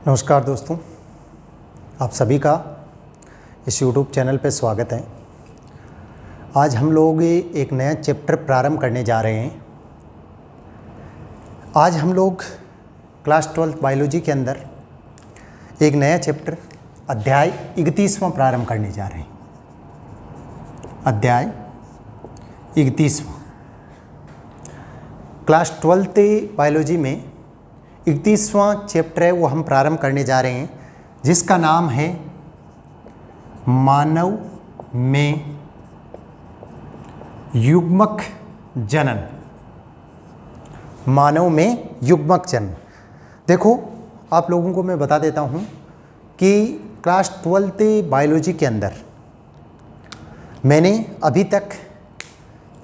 नमस्कार दोस्तों, आप सभी का इस YouTube चैनल पर स्वागत है। आज हम लोग एक नया चैप्टर प्रारंभ करने जा रहे हैं। आज हम लोग क्लास 12 बायोलॉजी के अंदर एक नया चैप्टर अध्याय 31वां प्रारंभ करने जा रहे हैं। अध्याय 31वां क्लास 12 बायोलॉजी में 31वां चैप्टर है वो हम प्रारंभ करने जा रहे हैं, जिसका नाम है मानव में युग्मक जनन। मानव में युग्मक जनन। देखो, आप लोगों को मैं बता देता हूँ कि क्लास 12 बायोलॉजी के अंदर मैंने अभी तक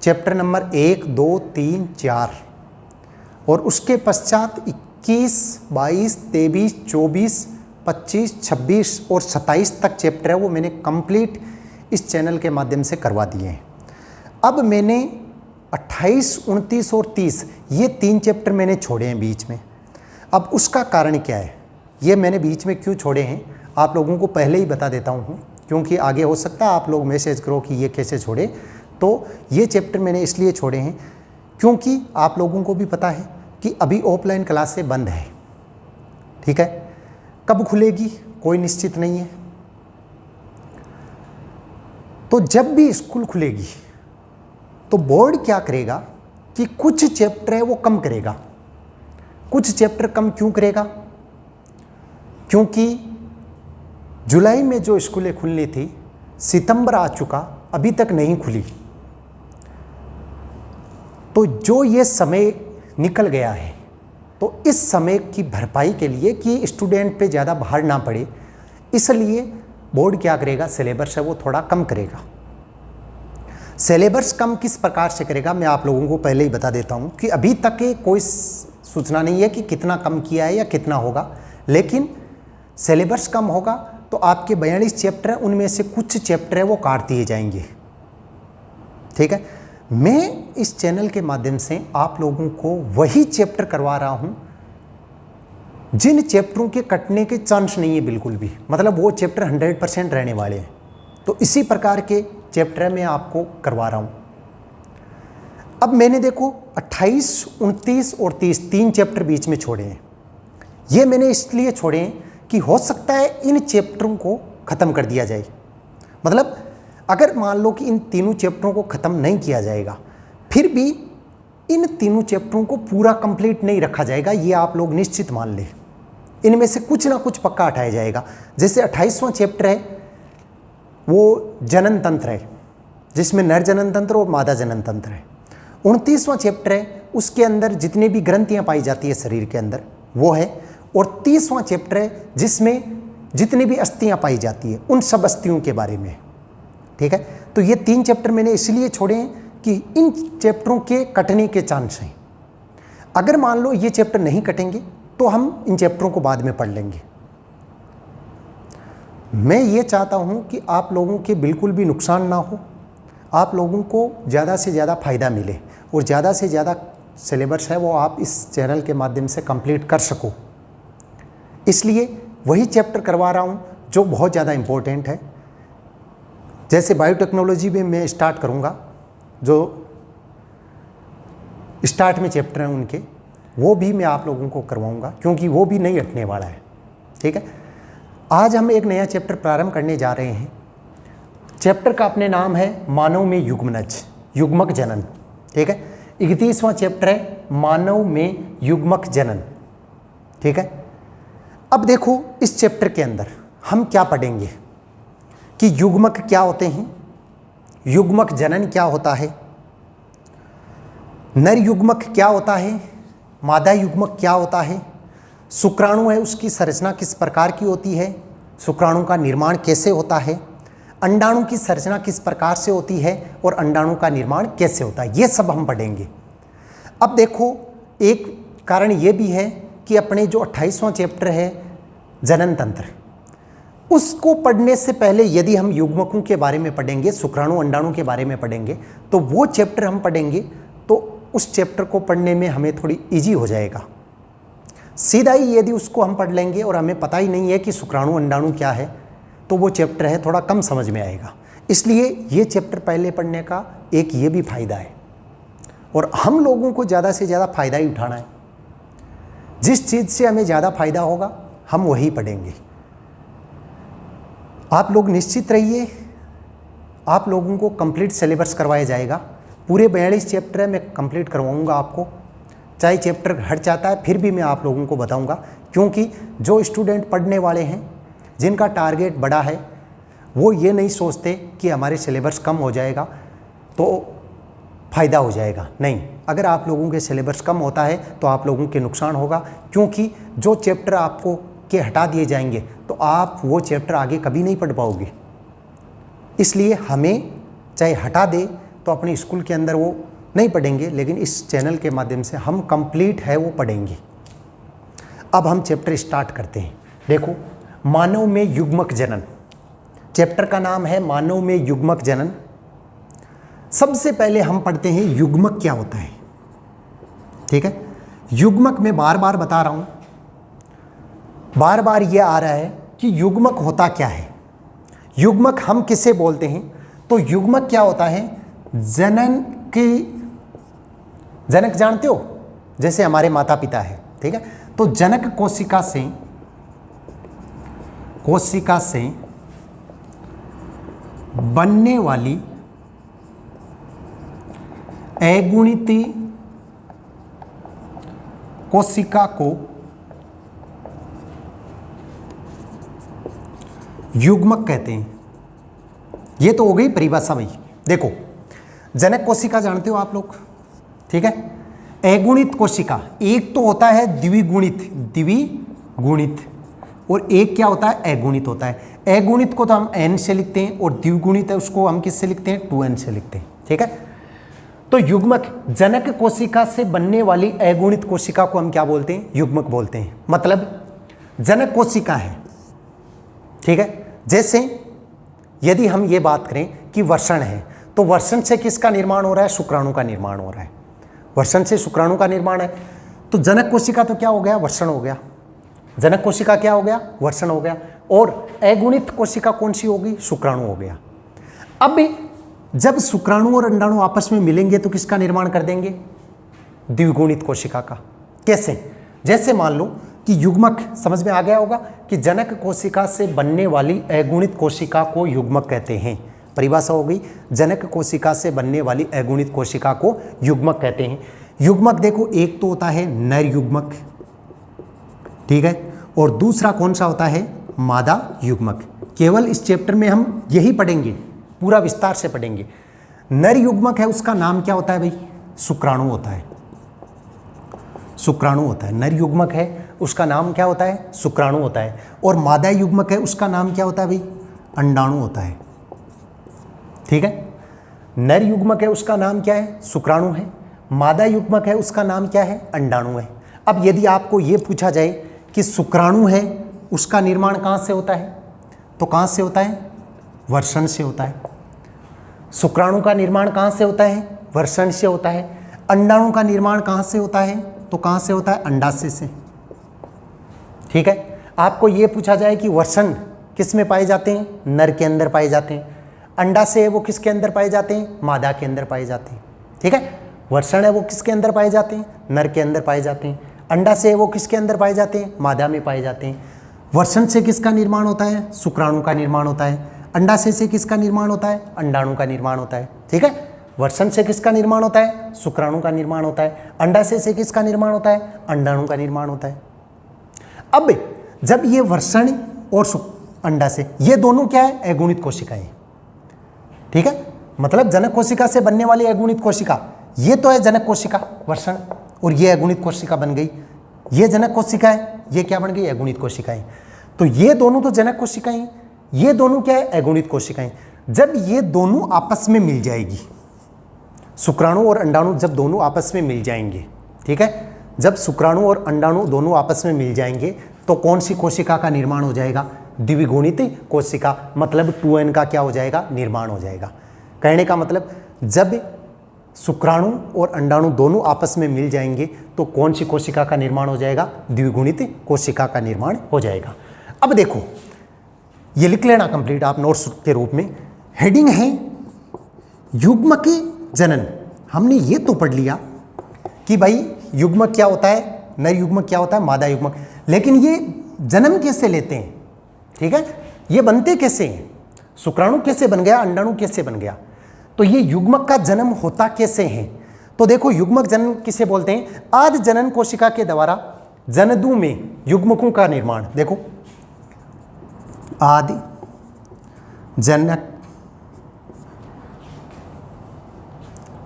चैप्टर नंबर 1, 2, 3, 4 और उसके पश्चात 21, 22, 23, 24, 25, 26 और 27 तक चैप्टर है वो मैंने कंप्लीट इस चैनल के माध्यम से करवा दिए हैं। अब मैंने 28, 29 और 30 ये 3 चैप्टर मैंने छोड़े हैं बीच में। अब उसका कारण क्या है, ये मैंने बीच में क्यों छोड़े हैं आप लोगों को पहले ही बता देता हूँ, क्योंकि आगे हो सकता है आप लोग मैसेज करो कि ये कैसे छोड़े। तो ये चैप्टर मैंने इसलिए छोड़े हैं क्योंकि आप लोगों को भी पता है कि अभी ऑफलाइन क्लासें बंद है। ठीक है, कब खुलेगी कोई निश्चित नहीं है। तो जब भी स्कूल खुलेगी तो बोर्ड क्या करेगा कि कुछ चैप्टर है वो कम करेगा। कुछ चैप्टर कम क्यों करेगा? क्योंकि जुलाई में जो स्कूलें खुलनी थी, सितंबर आ चुका, अभी तक नहीं खुली। तो जो ये समय निकल गया है, तो इस समय की भरपाई के लिए कि स्टूडेंट पे ज़्यादा भार ना पड़े, इसलिए बोर्ड क्या करेगा, सिलेबस है वो थोड़ा कम करेगा। सिलेबस कम किस प्रकार से करेगा मैं आप लोगों को पहले ही बता देता हूँ कि अभी तक कोई सूचना नहीं है कि कितना कम किया है या कितना होगा, लेकिन सिलेबस कम होगा तो आपके 42 चैप्टर हैं, उनमें से कुछ चैप्टर है वो काट दिए जाएंगे। ठीक है, मैं इस चैनल के माध्यम से आप लोगों को वही चैप्टर करवा रहा हूं जिन चैप्टरों के कटने के चांस नहीं है बिल्कुल भी, मतलब वो चैप्टर 100% रहने वाले हैं। तो इसी प्रकार के चैप्टर मैं आपको करवा रहा हूं। अब मैंने देखो 28, 29 और 30 3 चैप्टर बीच में छोड़े हैं। ये मैंने इसलिए छोड़े हैं कि हो सकता है इन चैप्टरों को ख़त्म कर दिया जाए। मतलब अगर मान लो कि इन तीनों चैप्टरों को ख़त्म नहीं किया जाएगा, फिर भी इन तीनों चैप्टरों को पूरा कंप्लीट नहीं रखा जाएगा, ये आप लोग निश्चित मान लें। इनमें से कुछ ना कुछ पक्का हटाया जाएगा। जैसे 28वां चैप्टर है वो जनन तंत्र है, जिसमें नर जनन तंत्र और मादा जनन तंत्र है। 29वां चैप्टर है, उसके अंदर जितनी भी ग्रंथियाँ पाई जाती है शरीर के अंदर वो है। और 30वां चैप्टर है जिसमें जितनी भी अस्थियाँ पाई जाती है उन सब अस्थियों के बारे में। ठीक है, तो ये 3 चैप्टर मैंने इसलिए छोड़े हैं कि इन चैप्टरों के कटने के चांस हैं। अगर मान लो ये चैप्टर नहीं कटेंगे तो हम इन चैप्टरों को बाद में पढ़ लेंगे। मैं ये चाहता हूँ कि आप लोगों के बिल्कुल भी नुकसान ना हो, आप लोगों को ज़्यादा से ज़्यादा फ़ायदा मिले और ज़्यादा से ज़्यादा सिलेबस है वो आप इस चैनल के माध्यम से कंप्लीट कर सको। इसलिए वही चैप्टर करवा रहा हूँ जो बहुत ज़्यादा इम्पोर्टेंट है। जैसे बायोटेक्नोलॉजी में मैं स्टार्ट करूँगा, जो स्टार्ट में चैप्टर हैं उनके, वो भी मैं आप लोगों को करवाऊँगा क्योंकि वो भी नहीं हटने वाला है। ठीक है, आज हम एक नया चैप्टर प्रारंभ करने जा रहे हैं। चैप्टर का अपने नाम है मानव में युग्मनज, युग्मक जनन। ठीक है, 31वां चैप्टर है मानव में युग्मक जनन। ठीक है, अब देखो इस चैप्टर के अंदर हम क्या पढ़ेंगे कि युग्मक क्या होते हैं, युग्मक जनन क्या होता है, नर युग्मक क्या होता है, मादा युग्मक क्या होता है, शुक्राणु है उसकी संरचना किस प्रकार की होती है, शुक्राणु का निर्माण कैसे होता है, अंडाणु की संरचना किस प्रकार से होती है और अंडाणु का निर्माण कैसे होता है, ये सब हम पढ़ेंगे। अब देखो, एक कारण ये भी है कि अपने जो 28वां चैप्टर है जनन तंत्र, उसको पढ़ने से पहले यदि हम युग्मकों के बारे में पढ़ेंगे, शुक्राणु अंडाणु के बारे में पढ़ेंगे, तो वो चैप्टर हम पढ़ेंगे तो उस चैप्टर को पढ़ने में हमें थोड़ी इजी हो जाएगा। सीधा ही यदि उसको हम पढ़ लेंगे और हमें पता ही नहीं है कि शुक्राणु अंडाणु क्या है, तो वो चैप्टर है थोड़ा कम समझ में आएगा। इसलिए ये चैप्टर पहले पढ़ने का एक ये भी फायदा है, और हम लोगों को ज़्यादा से ज़्यादा फ़ायदा ही उठाना है। जिस चीज़ से हमें ज़्यादा फायदा होगा हम वही पढ़ेंगे। आप लोग निश्चित रहिए, आप लोगों को कंप्लीट सिलेबस करवाया जाएगा। पूरे 42 चैप्टर है, मैं कंप्लीट करवाऊंगा आपको। चाहे चैप्टर हट जाता है फिर भी मैं आप लोगों को बताऊंगा, क्योंकि जो स्टूडेंट पढ़ने वाले हैं, जिनका टारगेट बड़ा है, वो ये नहीं सोचते कि हमारे सिलेबस कम हो जाएगा तो फ़ायदा हो जाएगा। नहीं, अगर आप लोगों के सिलेबस कम होता है तो आप लोगों के नुकसान होगा, क्योंकि जो चैप्टर आपको के हटा दिए जाएंगे तो आप वो चैप्टर आगे कभी नहीं पढ़ पाओगे। इसलिए हमें चाहे हटा दे तो अपने स्कूल के अंदर वो नहीं पढ़ेंगे, लेकिन इस चैनल के माध्यम से हम कंप्लीट है वो पढ़ेंगे। अब हम चैप्टर स्टार्ट करते हैं। देखो, मानव में युग्मक जनन, चैप्टर का नाम है मानव में युग्मक जनन। सबसे पहले हम पढ़ते हैं युग्मक क्या होता है। ठीक है, युग्मक मैं बार बार बता रहा हूं, बार बार ये आ रहा है कि युग्मक होता क्या है। युग्मक हम किसे बोलते हैं? तो युग्मक क्या होता है? जनन की, जनक जानते हो, जैसे हमारे माता पिता है, ठीक है, तो जनक कोशिका से बनने वाली अगुणित कोशिका को युग्मक कहते हैं। ये तो हो गई परिभाषा भाई। देखो, जनक कोशिका जानते हो आप लोग, ठीक है। अगुणित कोशिका, एक तो होता है द्विगुणित, और एक क्या होता है? अगुणित होता है। अगुणित को तो हम n से लिखते हैं, और द्विगुणित है उसको हम किससे लिखते हैं? 2n से लिखते हैं, ठीक है। तो युग्मक, जनक कोशिका से बनने वाली अगुणित कोशिका को हम क्या बोलते हैं? युग्मक बोलते हैं। मतलब जनक कोशिका है, ठीक है। जैसे यदि हम ये बात करें कि वर्षण है, तो वर्षण से किसका निर्माण हो रहा है? शुक्राणु का निर्माण हो रहा है। वर्षण से शुक्राणु का निर्माण है, तो जनक कोशिका तो क्या हो गया? वर्षण हो गया। जनक कोशिका क्या हो गया? वर्षण हो गया। और अगुणित कोशिका कौन सी होगी? शुक्राणु हो गया। अब जब शुक्राणु और अंडाणु आपस में मिलेंगे तो किसका निर्माण कर देंगे? द्विगुणित कोशिका का। कैसे? जैसे मान लो कि युग्मक, समझ में आ गया होगा कि जनक कोशिका से बनने वाली अगुणित कोशिका को युग्मक कहते हैं। परिभाषा हो गई, जनक कोशिका से बनने वाली अगुणित कोशिका को युग्मक कहते हैं। युग्मक देखो, एक तो होता है नर युग्मक, ठीक है, और दूसरा कौन सा होता है? मादा युग्मक। केवल इस चैप्टर में हम यही पढ़ेंगे, पूरा विस्तार से पढ़ेंगे। नर युग्मक है, उसका नाम क्या होता है भाई? शुक्राणु होता है। शुक्राणु होता है। नर युग्मक है, उसका नाम क्या होता है? शुक्राणु होता है। और मादा युग्मक है, उसका नाम क्या होता है भाई? अंडाणु होता है, ठीक है। नर युग्मक है, उसका नाम क्या है? शुक्राणु है। मादा युग्मक है, उसका नाम क्या है? अंडाणु है। अब यदि आपको ये पूछा जाए कि शुक्राणु है, उसका निर्माण कहाँ से होता है? तो कहाँ से होता है? वर्षण से होता है। शुक्राणु का निर्माण कहाँ से होता है? वर्षण से होता है। अंडाणु का निर्माण कहाँ से होता है? तो कहाँ से होता है? अंडाशय से, ठीक है। आपको ये पूछा जाए कि वर्षण किस में पाए जाते हैं? नर के अंदर पाए जाते हैं। अंडाशय है वो किसके अंदर पाए जाते हैं? मादा के अंदर पाए जाते हैं, ठीक है। वर्षण है वो किसके अंदर पाए जाते हैं? नर के अंदर पाए जाते हैं। अंडाशय है वो किसके अंदर पाए जाते हैं? मादा में पाए जाते हैं। वर्षण से किसका निर्माण होता है? शुक्राणु का निर्माण होता है। अंडाशय से किसका निर्माण होता है? अंडाणु का निर्माण होता है, ठीक है। वर्षण से किसका निर्माण होता है? शुक्राणु का निर्माण होता है। अंडाशय से किसका निर्माण होता है? अंडाणु का निर्माण होता है। अब जब ये वर्षण और अंडाशय, ये दोनों क्या है? अगुणित कोशिकाएं, ठीक है। मतलब जनक कोशिका से बनने वाली अगुणित कोशिका, ये तो है जनक कोशिका वर्षण, और ये अगुणित कोशिका बन गई। ये जनक कोशिका है, ये क्या बन गई? अगुणित कोशिकाएं। तो ये दोनों तो जनक कोशिकाएं, ये दोनों क्या है? अगुणित कोशिकाएं। जब ये दोनों आपस में मिल जाएगी, शुक्राणु और अंडाणु जब दोनों आपस में मिल जाएंगे, ठीक है, जब शुक्राणु और अंडाणु दोनों आपस में मिल जाएंगे तो कौन सी कोशिका का निर्माण हो जाएगा? द्विगुणित कोशिका, मतलब 2n का क्या हो जाएगा? निर्माण हो जाएगा। कहने का मतलब जब शुक्राणु और अंडाणु दोनों आपस में मिल जाएंगे तो कौन सी कोशिका का निर्माण हो जाएगा? द्विगुणित कोशिका का निर्माण हो जाएगा। अब देखो, ये लिख लेना कंप्लीट आप नोट्स के रूप में। हेडिंग है युग्मक जनन। हमने ये तो पढ़ लिया कि भाई युग्मक क्या होता है, नर युग्मक क्या होता है, मादा युग्मक, लेकिन ये जन्म कैसे लेते हैं? ठीक है, ये बनते कैसे हैं? शुक्राणु कैसे बन गया, अंडाणु कैसे बन गया, तो ये युग्मक का जन्म होता कैसे है? तो देखो, युग्मक जनन किसे बोलते हैं? आदि जनन कोशिका के द्वारा जनदु में युग्मकों का निर्माण। देखो, आदि जनक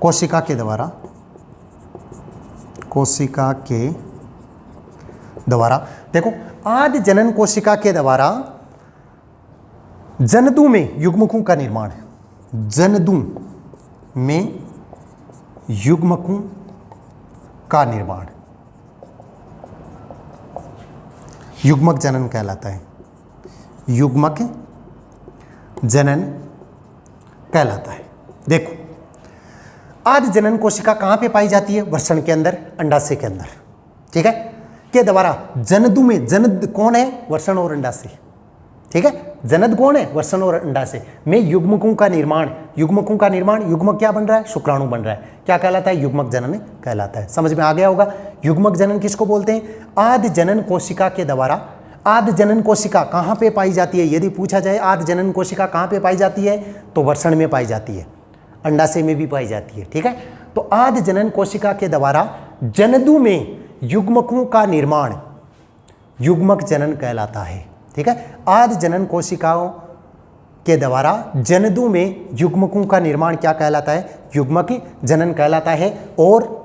कोशिका के द्वारा, देखो, आदि जनन कोशिका के द्वारा जनदु में युग्मकों का निर्माण। जनदु में युग्मकों का निर्माण युग्मक जनन कहलाता है। युग्मक जनन कहलाता है। देखो, आदि जनन कोशिका कहाँ पे पाई जाती है? वृषण के अंदर, अंडाशय के अंदर। ठीक है, के द्वारा जनदु में, जनद कौन है? वृषण और अंडाशय। ठीक है, जनद कौन है? वृषण और अंडाशय में युग्मकों का निर्माण। युग्मकों का निर्माण, युग्मक क्या बन रहा है? शुक्राणु बन रहा है। क्या कहलाता है? युग्मक जनन कहलाता है। समझ में आ गया होगा। युग्मक जनन किसको बोलते हैं? आदि जनन कोशिका के द्वारा। आदि जनन कोशिका कहाँ पे पाई जाती है? यदि पूछा जाए आदि जनन कोशिका कहाँ पे पाई जाती है, तो वृषण में पाई जाती है, अंडाशय में भी पाई जाती है। ठीक है, तो आदि जनन कोशिका के द्वारा जनदु में युग्मकों का निर्माण युग्मक जनन कहलाता है। ठीक है, आदि जनन कोशिकाओं के द्वारा जनदु में युग्मकों का निर्माण क्या कहलाता है? युग्मक जनन कहलाता है। और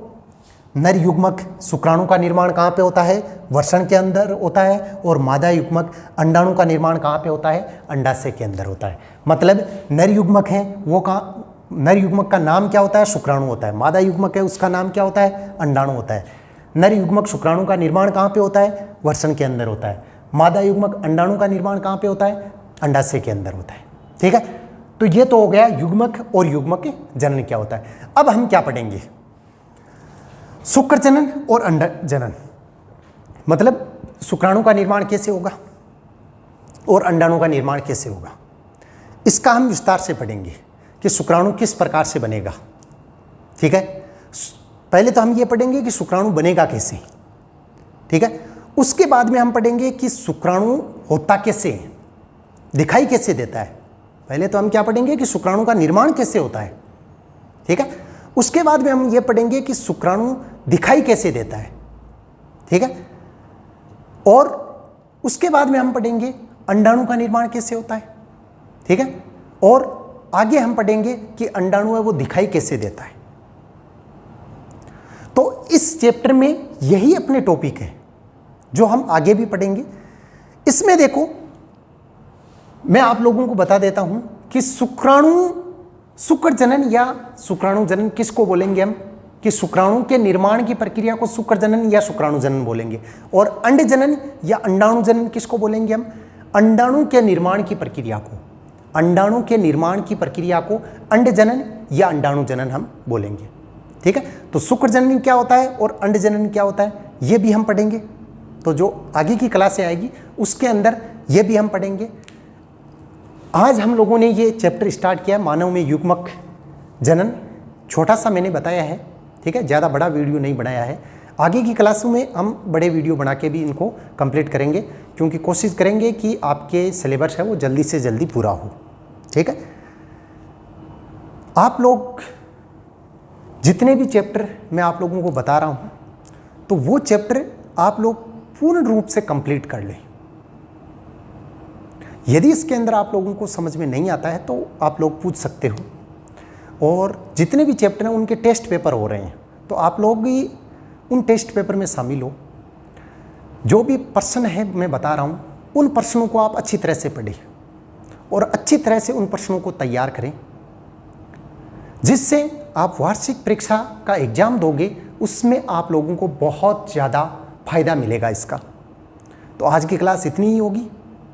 नर युग्मक शुक्राणु का निर्माण कहाँ पे होता है? वृषण के अंदर होता है। और मादा युग्मक अंडाणु का निर्माण कहाँ पे होता है? अंडाशय के अंदर होता है। मतलब नर युग्मक है वो कहाँ, नर युग्मक का नाम क्या होता है? शुक्राणु होता है। मादा युग्मक है उसका नाम क्या होता है? अंडाणु होता है। नर युग्मक शुक्राणु का निर्माण कहाँ पे होता है? वृषण के अंदर होता है। मादा युग्मक अंडाणु का निर्माण कहाँ पे होता है? अंडाशय के अंदर होता है। ठीक है, तो ये तो हो गया युग्मक और युग्मक जनन क्या होता है। अब हम क्या पढ़ेंगे? शुक्र जनन और अंड जनन, मतलब शुक्राणु का निर्माण कैसे होगा और अंडाणु का निर्माण कैसे होगा, इसका हम विस्तार से पढ़ेंगे कि शुक्राणु किस प्रकार से बनेगा। ठीक है, पहले तो हम ये पढ़ेंगे कि शुक्राणु बनेगा कैसे। ठीक है, उसके बाद में हम पढ़ेंगे कि शुक्राणु होता कैसे है, दिखाई कैसे देता है। पहले तो हम क्या पढ़ेंगे कि शुक्राणु का निर्माण कैसे होता है। ठीक है, उसके बाद में हम ये पढ़ेंगे कि शुक्राणु दिखाई कैसे देता है। ठीक है, और उसके बाद में हम पढ़ेंगे अंडाणु का निर्माण कैसे होता है। ठीक है, और आगे हम पढ़ेंगे कि अंडाणु है वो दिखाई कैसे देता है। तो इस चैप्टर में यही अपने टॉपिक है जो हम आगे भी पढ़ेंगे। इसमें देखो, मैं आप लोगों को बता देता हूं कि शुक्र जनन या शुक्राणु जनन किसको बोलेंगे हम, कि शुक्राणु के निर्माण की प्रक्रिया को शुक्र जनन या शुक्राणु जनन बोलेंगे। और अंड जनन या अंडाणु जनन किसको बोलेंगे हम? अंडाणु के निर्माण की प्रक्रिया को, अंडाणु के निर्माण की प्रक्रिया को अंड जनन या अंडाणु जनन हम बोलेंगे। ठीक है, तो शुक्र जनन क्या होता है और अंड जनन क्या होता है ये भी हम पढ़ेंगे। तो जो आगे की क्लासें आएगी उसके अंदर ये भी हम पढ़ेंगे। आज हम लोगों ने ये चैप्टर स्टार्ट किया मानव में युग्मक जनन, छोटा सा मैंने बताया है। ठीक है, ज़्यादा बड़ा वीडियो नहीं बनाया है। आगे की क्लासों में हम बड़े वीडियो बना के भी इनको कंप्लीट करेंगे, क्योंकि कोशिश करेंगे कि आपके सिलेबस है वो जल्दी से जल्दी पूरा हो। ठीक है, आप लोग जितने भी चैप्टर मैं आप लोगों को बता रहा हूँ तो वो चैप्टर आप लोग पूर्ण रूप से कंप्लीट कर लें। यदि इसके अंदर आप लोगों को समझ में नहीं आता है तो आप लोग पूछ सकते हो। और जितने भी चैप्टर हैं उनके टेस्ट पेपर हो रहे हैं, तो आप लोग भी उन टेस्ट पेपर में शामिल हो। जो भी प्रश्न है मैं बता रहा हूँ उन प्रश्नों को आप अच्छी तरह से पढ़ें और अच्छी तरह से उन प्रश्नों को तैयार करें, जिससे आप वार्षिक परीक्षा का एग्ज़ाम दोगे उसमें आप लोगों को बहुत ज़्यादा फायदा मिलेगा इसका। तो आज की क्लास इतनी ही होगी।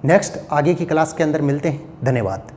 नेक्स्ट आगे की क्लास के अंदर मिलते हैं। धन्यवाद।